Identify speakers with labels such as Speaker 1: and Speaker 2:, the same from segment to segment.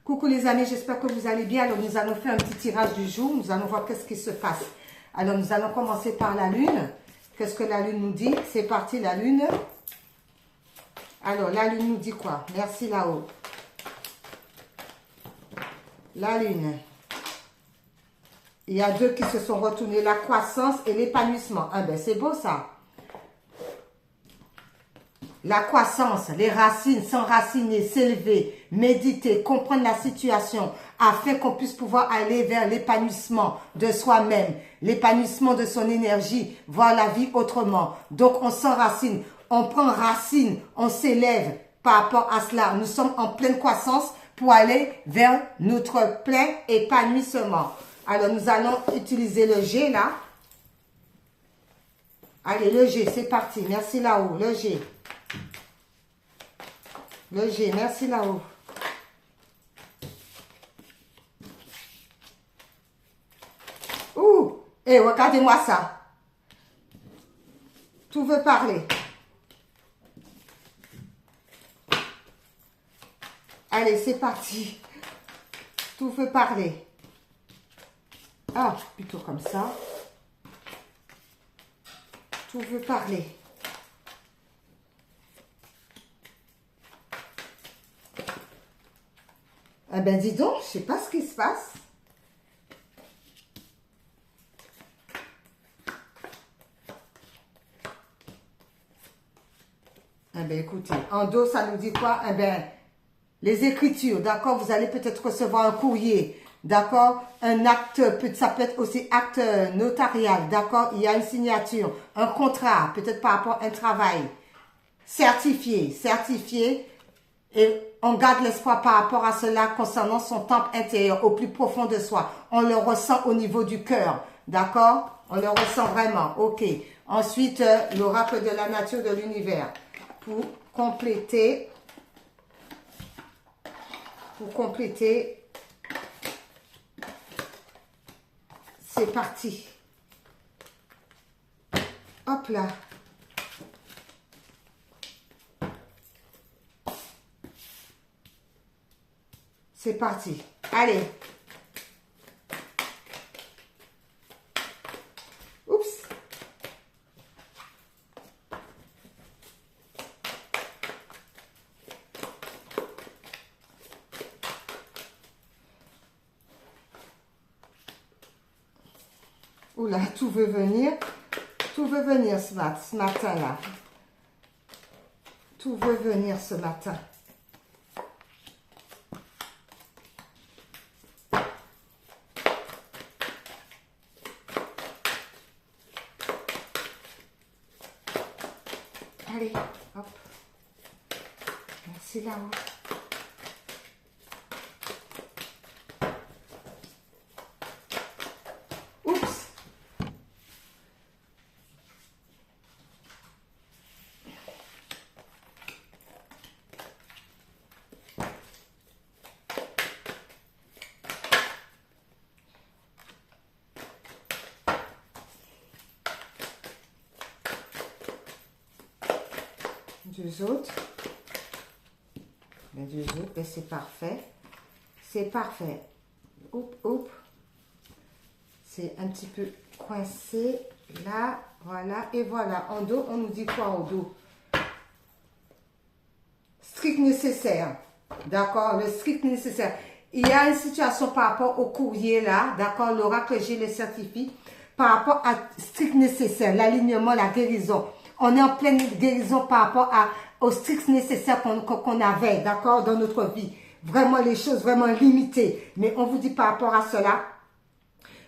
Speaker 1: Coucou les amis, j'espère que vous allez bien. Alors nous allons faire un petit tirage du jour. Nous allons voir qu'est-ce qui se passe. Alors nous allons commencer par la lune. Qu'est-ce que la lune nous dit? C'est parti la lune. Alors la lune nous dit quoi? Merci là-haut. La lune. Il y a deux qui se sont retournés. La croissance et l'épanouissement. Ah ben c'est beau ça. La croissance, les racines, s'enraciner, s'élever, méditer, comprendre la situation afin qu'on puisse pouvoir aller vers l'épanouissement de soi-même, l'épanouissement de son énergie, voir la vie autrement. Donc on s'enracine, on prend racine, on s'élève par rapport à cela. Nous sommes en pleine croissance pour aller vers notre plein épanouissement. Alors nous allons utiliser le G là. Allez, le G, c'est parti. Merci là-haut, le G. Le G, merci là-haut. Ouh, et regardez-moi ça. Tout veut parler. Allez, c'est parti. Tout veut parler. Ah, plutôt comme ça. Tout veut parler. Eh ben dis donc, je sais pas ce qui se passe. Eh ben écoutez, en dos ça nous dit quoi? Eh ben les écritures, d'accord? Vous allez peut-être recevoir un courrier, d'accord? Un acte, ça peut être aussi acte notarial, d'accord? Il y a une signature, un contrat, peut-être par rapport à un travail. Certifié. Et on garde l'espoir par rapport à cela concernant son temple intérieur, au plus profond de soi. On le ressent au niveau du cœur, d'accord? On le ressent vraiment, ok. Ensuite, l'oracle de la nature de l'univers. Pour compléter, c'est parti. Hop là. C'est parti. Allez. Oups. Oula, tout veut venir. Tout veut venir ce matin-là. Tout veut venir ce matin. Allez, hop. Merci là-haut. Oups. Deux autres. Les deux autres, ben c'est parfait. C'est parfait. Oups. C'est un petit peu coincé. Là, voilà. Et voilà. En dos, on nous dit quoi en dos? Strict nécessaire. D'accord? Le strict nécessaire. Il y a une situation par rapport au courrier là. D'accord? L'oracle G le certifie. Par rapport à strict nécessaire. L'alignement, la guérison. On est en pleine guérison par rapport au strict nécessaire qu'on avait, d'accord, dans notre vie. Vraiment, les choses vraiment limitées. Mais on vous dit par rapport à cela,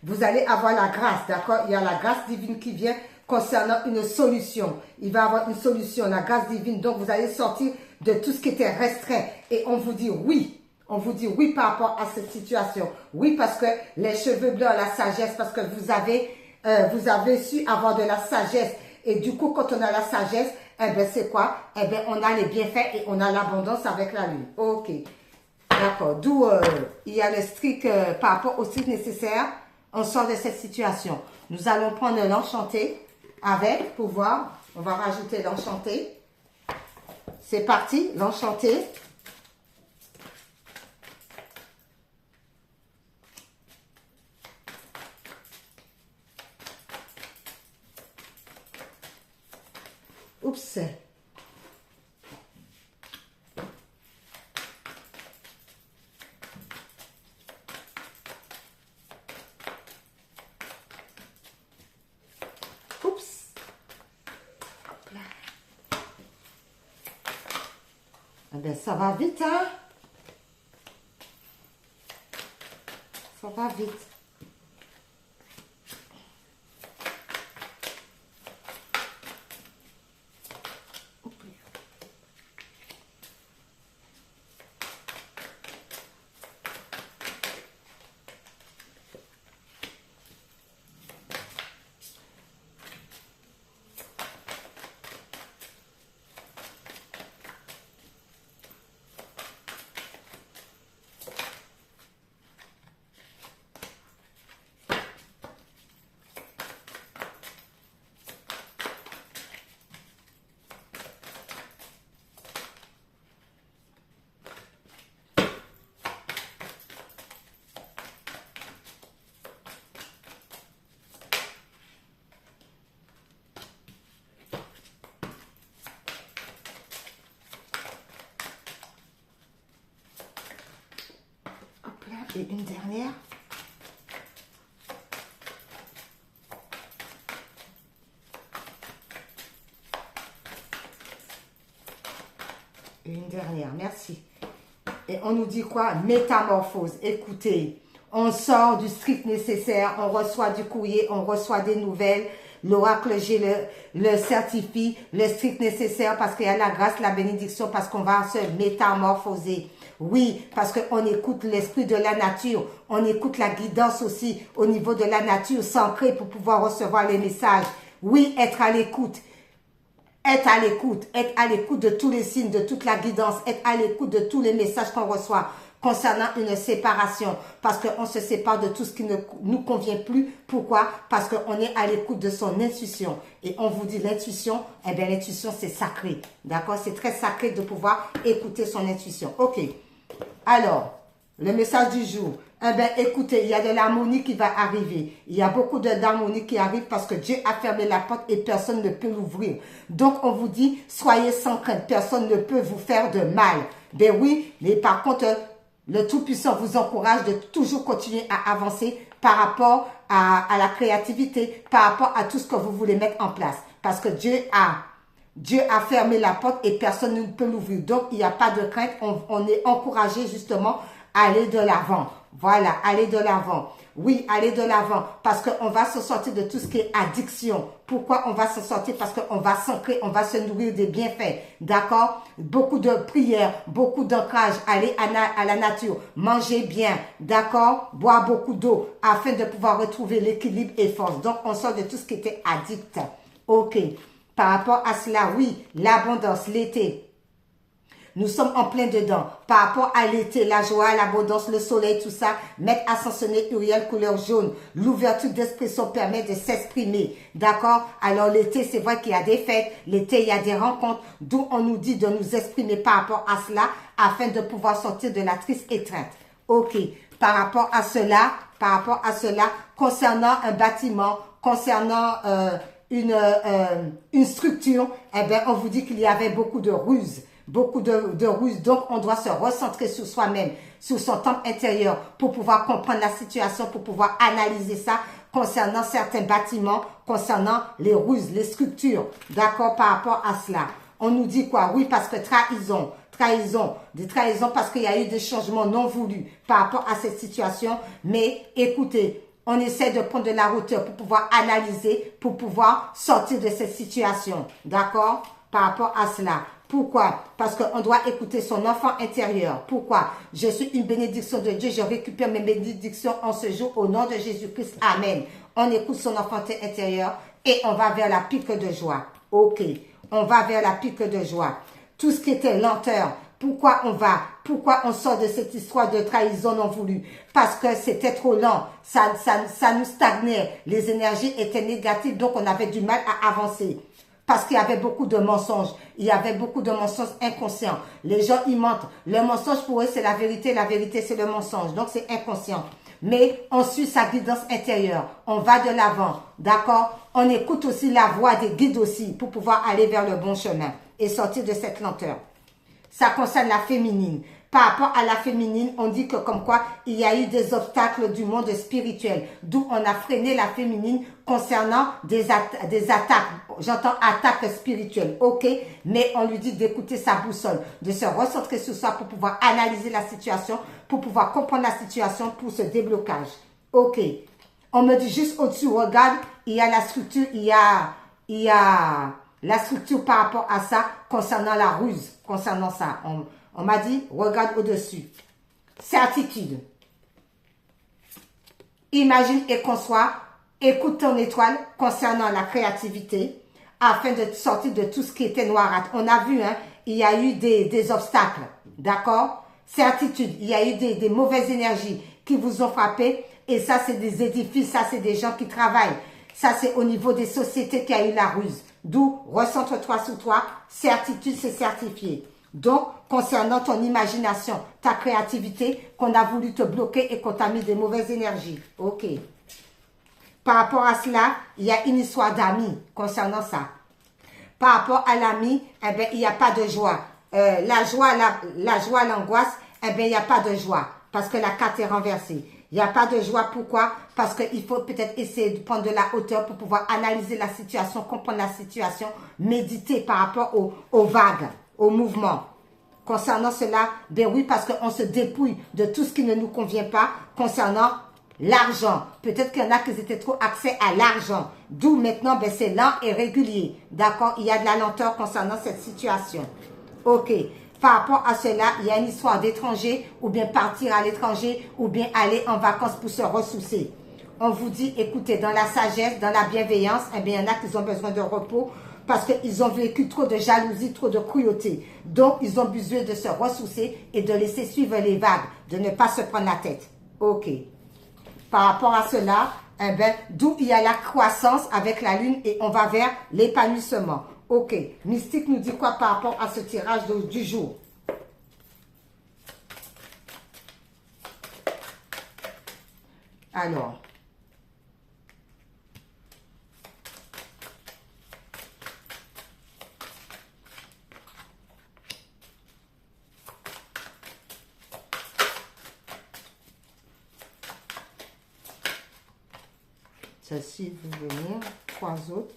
Speaker 1: vous allez avoir la grâce, d'accord? Il y a la grâce divine qui vient concernant une solution. Il va y avoir une solution, la grâce divine. Donc, vous allez sortir de tout ce qui était restreint. Et on vous dit oui. On vous dit oui par rapport à cette situation. Oui, parce que les cheveux blancs, la sagesse, parce que vous avez su avoir de la sagesse. Et du coup, quand on a la sagesse, eh ben c'est quoi? Eh ben on a les bienfaits et on a l'abondance avec la lune. Ok. D'accord. D'où il y a le strict par rapport au strict nécessaire. On sort de cette situation. Nous allons prendre l'enchanté avec pour voir. On va rajouter l'enchanté. C'est parti, l'enchanté. Oups. Oups. Hop là. Eh bien, ça va vite, hein? Ça va vite. Et une dernière. Et une dernière, merci. Et on nous dit quoi? Métamorphose. Écoutez, on sort du strict nécessaire, on reçoit du courrier, on reçoit des nouvelles. L'oracle G le certifie, le strict nécessaire parce qu'il y a la grâce, la bénédiction, parce qu'on va se métamorphoser. Oui, parce qu'on écoute l'esprit de la nature, on écoute la guidance aussi au niveau de la nature s'ancrer pour pouvoir recevoir les messages. Oui, être à l'écoute. Être à l'écoute de tous les signes, de toute la guidance, être à l'écoute de tous les messages qu'on reçoit concernant une séparation, parce qu'on se sépare de tout ce qui ne nous convient plus. Pourquoi? Parce qu'on est à l'écoute de son intuition. Et on vous dit l'intuition, eh bien l'intuition c'est sacré. D'accord? C'est très sacré de pouvoir écouter son intuition. Ok. Alors, le message du jour. Eh bien, écoutez, il y a de l'harmonie qui va arriver. Il y a beaucoup d'harmonie qui arrive parce que Dieu a fermé la porte et personne ne peut l'ouvrir. Donc, on vous dit, soyez sans crainte. Personne ne peut vous faire de mal. Ben oui, mais par contre, le Tout-Puissant vous encourage de toujours continuer à avancer par rapport à la créativité, par rapport à tout ce que vous voulez mettre en place. Parce que Dieu a fermé la porte et personne ne peut l'ouvrir. Donc, il n'y a pas de crainte. On est encouragé justement à aller de l'avant. Voilà, aller de l'avant. Oui, aller de l'avant. Parce qu'on va se sortir de tout ce qui est addiction. Pourquoi on va se sortir? Parce qu'on va s'ancrer, on va se nourrir des bienfaits. D'accord? Beaucoup de prières, beaucoup d'ancrage. Aller à la nature. Manger bien. D'accord? Boire beaucoup d'eau afin de pouvoir retrouver l'équilibre et force. Donc, on sort de tout ce qui était addict. Ok. Par rapport à cela, oui, l'abondance, l'été. Nous sommes en plein dedans. Par rapport à l'été, la joie, l'abondance, le soleil, tout ça, mettre ascensionné Uriel couleur jaune. L'ouverture d'expression permet de s'exprimer. D'accord? Alors l'été, c'est vrai qu'il y a des fêtes. L'été, il y a des rencontres. D'où on nous dit de nous exprimer par rapport à cela afin de pouvoir sortir de la triste étreinte. Ok. Par rapport à cela, concernant un bâtiment, concernant une structure, eh bien, on vous dit qu'il y avait beaucoup de ruses. Beaucoup de ruses. Donc, on doit se recentrer sur soi-même, sur son temple intérieur pour pouvoir comprendre la situation, pour pouvoir analyser ça concernant certains bâtiments, concernant les ruses, les structures. D'accord, par rapport à cela. On nous dit quoi? Oui, parce que des trahisons parce qu'il y a eu des changements non voulus par rapport à cette situation. Mais écoutez, on essaie de prendre de la hauteur pour pouvoir analyser, pour pouvoir sortir de cette situation. D'accord? Par rapport à cela. Pourquoi? Parce qu'on doit écouter son enfant intérieur. Pourquoi? Je suis une bénédiction de Dieu. Je récupère mes bénédictions en ce jour au nom de Jésus-Christ. Amen. On écoute son enfant intérieur et on va vers la pique de joie. Ok. On va vers la pique de joie. Tout ce qui était lenteur. Pourquoi on sort de cette histoire de trahison non voulue? Parce que c'était trop lent. Ça nous stagnait. Les énergies étaient négatives. Donc, on avait du mal à avancer. Parce qu'il y avait beaucoup de mensonges. Il y avait beaucoup de mensonges inconscients. Les gens, ils mentent. Le mensonge, pour eux, c'est la vérité. La vérité, c'est le mensonge. Donc, c'est inconscient. mais on suit sa guidance intérieure. On va de l'avant, d'accord? On écoute aussi la voix des guides aussi pour pouvoir aller vers le bon chemin et sortir de cette lenteur. Ça concerne la féminine. Par rapport à la féminine, on dit que comme quoi il y a eu des obstacles du monde spirituel, d'où on a freiné la féminine concernant des attaques. J'entends attaques spirituelles, ok, mais on lui dit d'écouter sa boussole, de se recentrer sur ça pour pouvoir analyser la situation, pour pouvoir comprendre la situation pour ce déblocage. Ok, on me dit juste au-dessus, regarde, il y a la structure, il y a la structure par rapport à ça concernant la ruse, concernant ça. On m'a dit, regarde au-dessus. Certitude. Imagine et conçois, écoute ton étoile concernant la créativité afin de sortir de tout ce qui était noirâtre. On a vu, hein, il y a eu des obstacles, d'accord? Certitude, il y a eu des mauvaises énergies qui vous ont frappé et ça, c'est des édifices, ça, c'est des gens qui travaillent. Ça, c'est au niveau des sociétés qu'il y a eu la ruse. D'où, recentre-toi sur toi, certitude, c'est certifié. Donc, concernant ton imagination, ta créativité, qu'on a voulu te bloquer et qu'on t'a mis des mauvaises énergies. Ok. Par rapport à cela, il y a une histoire d'amis concernant ça. Par rapport à l'ami, eh bien, il n'y a pas de joie. La joie, l'angoisse, eh bien, il n'y a pas de joie parce que la carte est renversée. Il n'y a pas de joie. Pourquoi? Parce qu'il faut peut-être essayer de prendre de la hauteur pour pouvoir analyser la situation, comprendre la situation, méditer par rapport aux vagues, aux mouvements. Concernant cela, ben oui, parce qu'on se dépouille de tout ce qui ne nous convient pas concernant l'argent. Peut-être qu'il y en a qui étaient trop accès à l'argent. D'où maintenant, ben c'est lent et régulier. D'accord? Il y a de la lenteur concernant cette situation. Ok. Par rapport à cela, il y a une histoire d'étranger, ou bien partir à l'étranger, ou bien aller en vacances pour se ressourcer. On vous dit, écoutez, dans la sagesse, dans la bienveillance, eh bien, il y en a qui ont besoin de repos parce qu'ils ont vécu trop de jalousie, trop de cruauté. Donc, ils ont besoin de se ressourcer et de laisser suivre les vagues, de ne pas se prendre la tête. Ok. Par rapport à cela, eh bien, d'où il y a la croissance avec la lune et on va vers l'épanouissement. Ok. Mystique nous dit quoi par rapport à ce tirage du jour? Alors. Celle-ci va venir. 3 autres.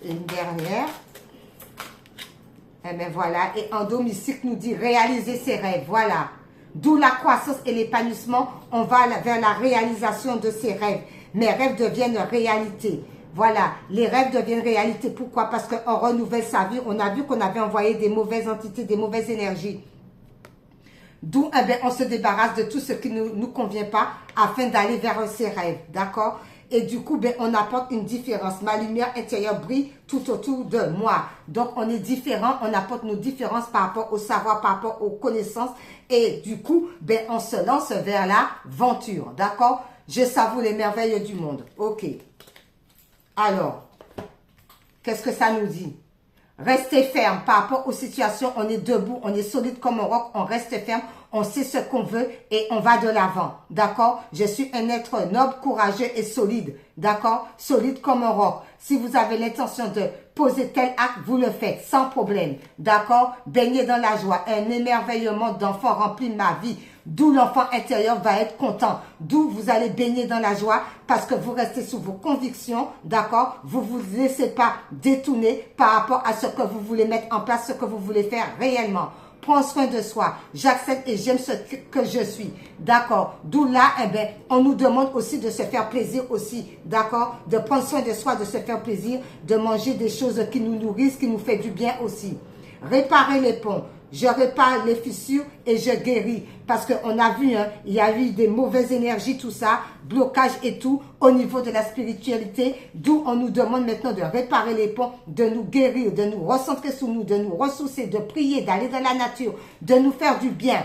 Speaker 1: Une dernière. Et bien voilà. Et Endo Mystique nous dit réaliser ses rêves. Voilà. D'où la croissance et l'épanouissement. On va vers la réalisation de ses rêves. Mes rêves deviennent réalité. Voilà. Les rêves deviennent réalité. Pourquoi? Parce qu'on renouvelle sa vie. On a vu qu'on avait envoyé des mauvaises entités, des mauvaises énergies. D'où eh bien, on se débarrasse de tout ce qui ne nous convient pas afin d'aller vers ses rêves. D'accord? Et du coup, ben, on apporte une différence. Ma lumière intérieure brille tout autour de moi. Donc, on est différent. On apporte nos différences par rapport au savoir, par rapport aux connaissances. Et du coup, ben, on se lance vers l'aventure. D'accord? Je savoure les merveilles du monde. Ok. Alors, qu'est-ce que ça nous dit? Restez ferme par rapport aux situations. On est debout, on est solide comme un roc. On reste ferme, on sait ce qu'on veut et on va de l'avant. D'accord? Je suis un être noble, courageux et solide. D'accord? Solide comme un roc. Si vous avez l'intention de poser tel acte, vous le faites sans problème. D'accord? Baignez dans la joie. Un émerveillement d'enfant remplit ma vie. D'où l'enfant intérieur va être content. D'où vous allez baigner dans la joie parce que vous restez sur vos convictions, d'accord? Vous ne vous laissez pas détourner par rapport à ce que vous voulez mettre en place, ce que vous voulez faire réellement. Prends soin de soi. J'accepte et j'aime ce que je suis. D'accord? D'où là, eh bien, on nous demande aussi de se faire plaisir aussi. D'accord? De prendre soin de soi, de se faire plaisir, de manger des choses qui nous nourrissent, qui nous fait du bien aussi. Réparer les ponts. Je répare les fissures et je guéris. Parce qu'on a vu, hein, il y a eu des mauvaises énergies, tout ça, blocage et tout, au niveau de la spiritualité. D'où on nous demande maintenant de réparer les ponts, de nous guérir, de nous recentrer sur nous, de nous ressourcer, de prier, d'aller dans la nature, de nous faire du bien.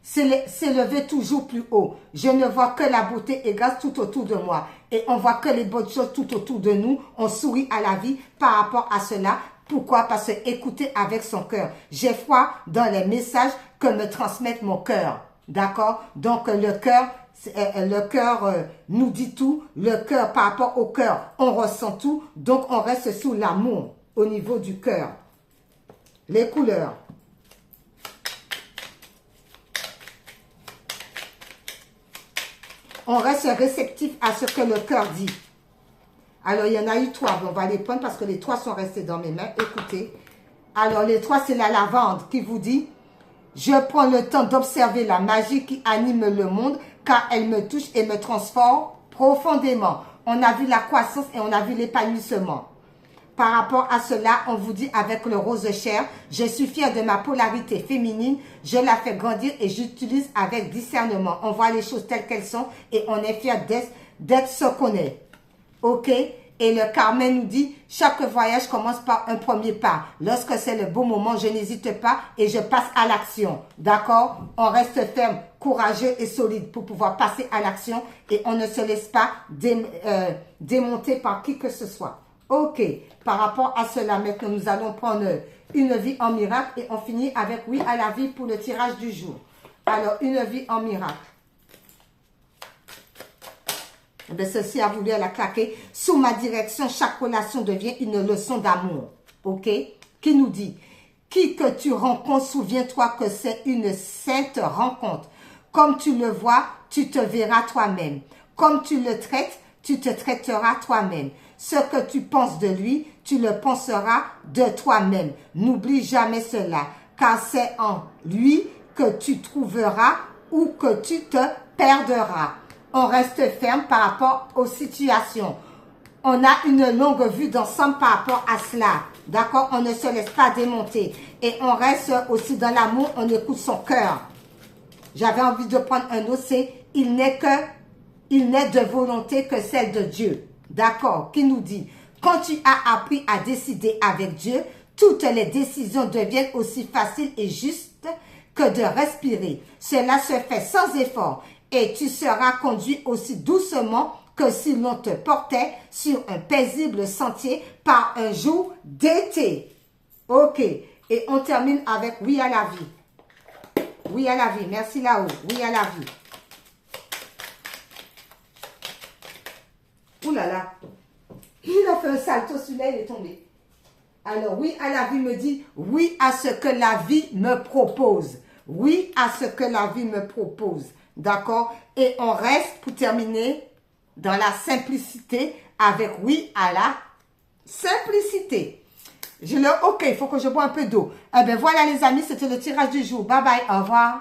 Speaker 1: s'élever toujours plus haut. Je ne vois que la beauté et grâce tout autour de moi. Et on voit que les bonnes choses tout autour de nous. On sourit à la vie par rapport à cela. Pourquoi? Parce que écouter avec son cœur. J'ai foi dans les messages que me transmettent mon cœur. D'accord? Donc le cœur nous dit tout. Le cœur, par rapport au cœur, on ressent tout. Donc on reste sous l'amour au niveau du cœur. Les couleurs. On reste réceptif à ce que le cœur dit. Alors, il y en a eu 3. On va les prendre parce que les 3 sont restés dans mes mains. Écoutez. Alors, les 3, c'est la lavande qui vous dit: je prends le temps d'observer la magie qui anime le monde car elle me touche et me transforme profondément. On a vu la croissance et on a vu l'épanouissement. Par rapport à cela, on vous dit avec le rose chair, je suis fière de ma polarité féminine, je la fais grandir et j'utilise avec discernement. On voit les choses telles qu'elles sont et on est fier d'être ce qu'on est. Ok? Et le Carmen nous dit, chaque voyage commence par un premier pas. Lorsque c'est le bon moment, je n'hésite pas et je passe à l'action. D'accord? On reste ferme, courageux et solide pour pouvoir passer à l'action et on ne se laisse pas démonter par qui que ce soit. Ok, par rapport à cela, maintenant, nous allons prendre une vie en miracle et on finit avec oui à la vie pour le tirage du jour. Alors, une vie en miracle. Eh ceci a voulu la claquer. Sous ma direction, chaque relation devient une leçon d'amour. Ok? Qui nous dit? Qui que tu rencontres, souviens-toi que c'est une sainte rencontre. Comme tu le vois, tu te verras toi-même. Comme tu le traites, tu te traiteras toi-même. Ce que tu penses de lui, tu le penseras de toi-même. N'oublie jamais cela, car c'est en lui que tu trouveras ou que tu te perdras. On reste ferme par rapport aux situations. On a une longue vue d'ensemble par rapport à cela. D'accord? On ne se laisse pas démonter. Et on reste aussi dans l'amour, on écoute son cœur. J'avais envie de prendre un autre, c'est « il n'est de volonté que celle de Dieu ». D'accord, qui nous dit, quand tu as appris à décider avec Dieu, toutes les décisions deviennent aussi faciles et justes que de respirer. Cela se fait sans effort et tu seras conduit aussi doucement que si l'on te portait sur un paisible sentier par un jour d'été. Ok, et on termine avec oui à la vie. Oui à la vie, merci là-haut, oui à la vie. Ouh là là, il a fait un salto, celui-là, il est tombé. Alors, oui à la vie me dit, oui à ce que la vie me propose. Oui à ce que la vie me propose. D'accord? Et on reste, pour terminer, dans la simplicité, avec oui à la simplicité. Ok, il faut que je bois un peu d'eau. Eh bien, voilà les amis, c'était le tirage du jour. Bye bye, au revoir.